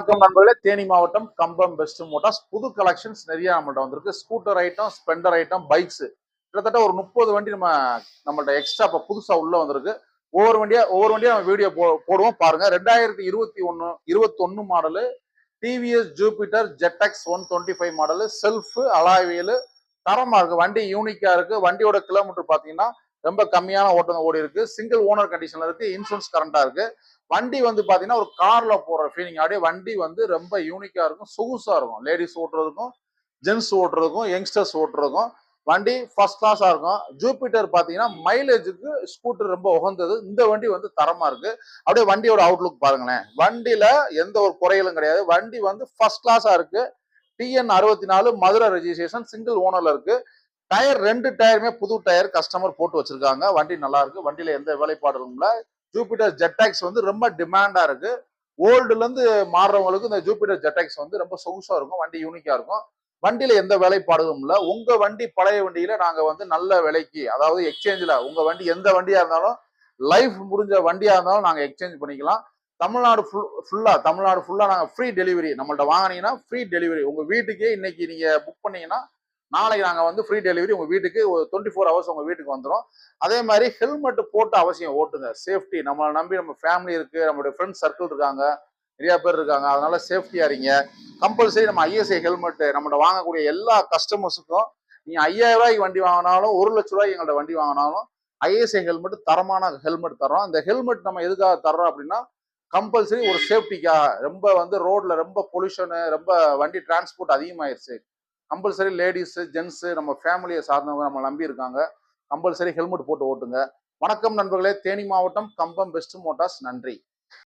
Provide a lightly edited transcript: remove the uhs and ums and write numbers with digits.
வணக்கம் நண்பர்களே. தேனி மாவட்டம் கம்பம் பெஸ்ட் மோட்டார்ஸ் புது கலெக்ஷன்ஸ் நிறைய நம்மள்ட்ட வந்திருக்கு. Scooter item, Splendor item, bikes கிட்டத்தட்ட ஒரு 30 வண்டி நம்மள்ட்ட எக்ஸ்ட்ரா இப்போ புதுசா உள்ள வந்திருக்கு. ஒவ்வொரு வண்டியா நம்ம வீடியோ போடுவோம் பாருங்க. 2021 model TVS Jupiter ZX 125 model self alloy wheel தரமா இருக்கு. வண்டி யூனிக்கா இருக்கு. வண்டியோட கிலோமீட்டர் பாத்தீங்கன்னா ரொம்ப கம்மியான ஓட்டம் ஓடி இருக்கு. சிங்கிள் ஓனர் கண்டிஷன்ல இருக்கு. இன்சூரன்ஸ் கரண்டா இருக்கு. வண்டி வந்து பாத்தீங்கன்னா ஒரு கார்ல போற ஃபீலிங். அப்படியே வண்டி வந்து ரொம்ப யூனிக்கா இருக்கும், சொகுசா இருக்கும். லேடிஸ் ஓட்டுறதுக்கும், ஜென்ஸ் ஓட்டுறதுக்கும், யங்ஸ்டர்ஸ் ஓட்டுறதுக்கும் வண்டி ஃபர்ஸ்ட் கிளாஸா இருக்கும். ஜூபிட்டர் பாத்தீங்கன்னா மைலேஜுக்கு ஸ்கூட்டர் ரொம்ப உகந்தது. இந்த வண்டி வந்து தரமா இருக்கு. அப்படியே வண்டியோட அவுட்லுக் பாருங்களேன். வண்டியில எந்த ஒரு குறைகளும் கிடையாது. வண்டி வந்து ஃபர்ஸ்ட் கிளாஸா இருக்கு. டிஎன் 64 மதுரை ரெஜிஸ்ட்ரேஷன், சிங்கிள் ஓனர்ல இருக்கு. டயர் 2 டயருமே புது டயர் கஸ்டமர் போட்டு வச்சிருக்காங்க. வண்டி நல்லா இருக்கு. வண்டியில எந்த வேலைப்பாடும் இல்ல. ஜூபிட்டர் ஜெட்எக்ஸ் வந்து ரொம்ப டிமாண்டா இருக்கு. ஓல்டுல இருந்து மாறுறவங்களுக்கு இந்த ஜூபிட்டர் ஜெட்எக்ஸ் வந்து ரொம்ப சொகுசா இருக்கும். வண்டி யூனிக்கா இருக்கும். வண்டியில எந்த வேலைப்பாடும் இல்ல. உங்க வண்டி பழைய வண்டியில நாங்க வந்து நல்ல விலைக்கு, அதாவது எக்ஸ்சேஞ்சில் உங்க வண்டி எந்த வண்டியா இருந்தாலும் லைஃப் முடிஞ்ச வண்டியா இருந்தாலும் நாங்க எக்ஸ்சேஞ்ச் பண்ணிக்கலாம். தமிழ்நாடு ஃபுல்லா நாங்க ஃப்ரீ டெலிவரி. நம்மள்ட்ட வாங்கினீங்கன்னா ஃப்ரீ டெலிவரி உங்க வீட்டுக்கே. இன்னைக்கு நீங்க புக் பண்ணீங்கன்னா நாளைக்கு நாங்க வந்து ஃப்ரீ டெலிவரி உங்க வீட்டுக்கு 24 ஹவர்ஸ் உங்க வீட்டுக்கு வந்துடும். அதே மாதிரி ஹெல்மெட் போட்டு அவசியம் ஓட்டுங்க. சேஃப்டி நம்மளை நம்பி நம்ம ஃபேமிலி இருக்கு, நம்மளுடைய ஃப்ரெண்ட்ஸ் சர்க்கிள் இருக்காங்க, நிறைய பேர் இருக்காங்க. அதனால சேஃப்டியா இருங்க. கம்பல்சரி நம்ம ஐஎஸ்ஐ ஹெல்மெட் நம்மகிட்ட வாங்கக்கூடிய எல்லா கஸ்டமர்ஸுக்கும் நீங்க 5000 ரூபாய்க்கு வண்டி வாங்கினாலும் 1,00,000 ரூபாய்க்கு எங்கள்ட்ட வண்டி வாங்கினாலும் ஐஎஸ்ஐ ஹெல்மெட் தரமான ஹெல்மெட் தரோம். இந்த ஹெல்மெட் நம்ம எதுக்காக தர்றோம் அப்படின்னா கம்பல்சரி ஒரு சேஃப்டிக்காக. ரொம்ப வந்து ரோட்ல ரொம்ப பொல்யூஷனு, ரொம்ப வண்டி டிரான்ஸ்போர்ட் அதிகமாயிருச்சு. கம்பல்சரி லேடிஸ் ஜென்ஸ் நம்ம ஃபேமிலியை சார்ந்தவங்க நம்ம நம்பி இருக்காங்க. கம்பல்சரி ஹெல்மெட் போட்டு ஓட்டுங்க. வணக்கம் நண்பர்களே. தேனி மாவட்டம் கம்பம் பெஸ்ட் மோட்டார்ஸ். நன்றி.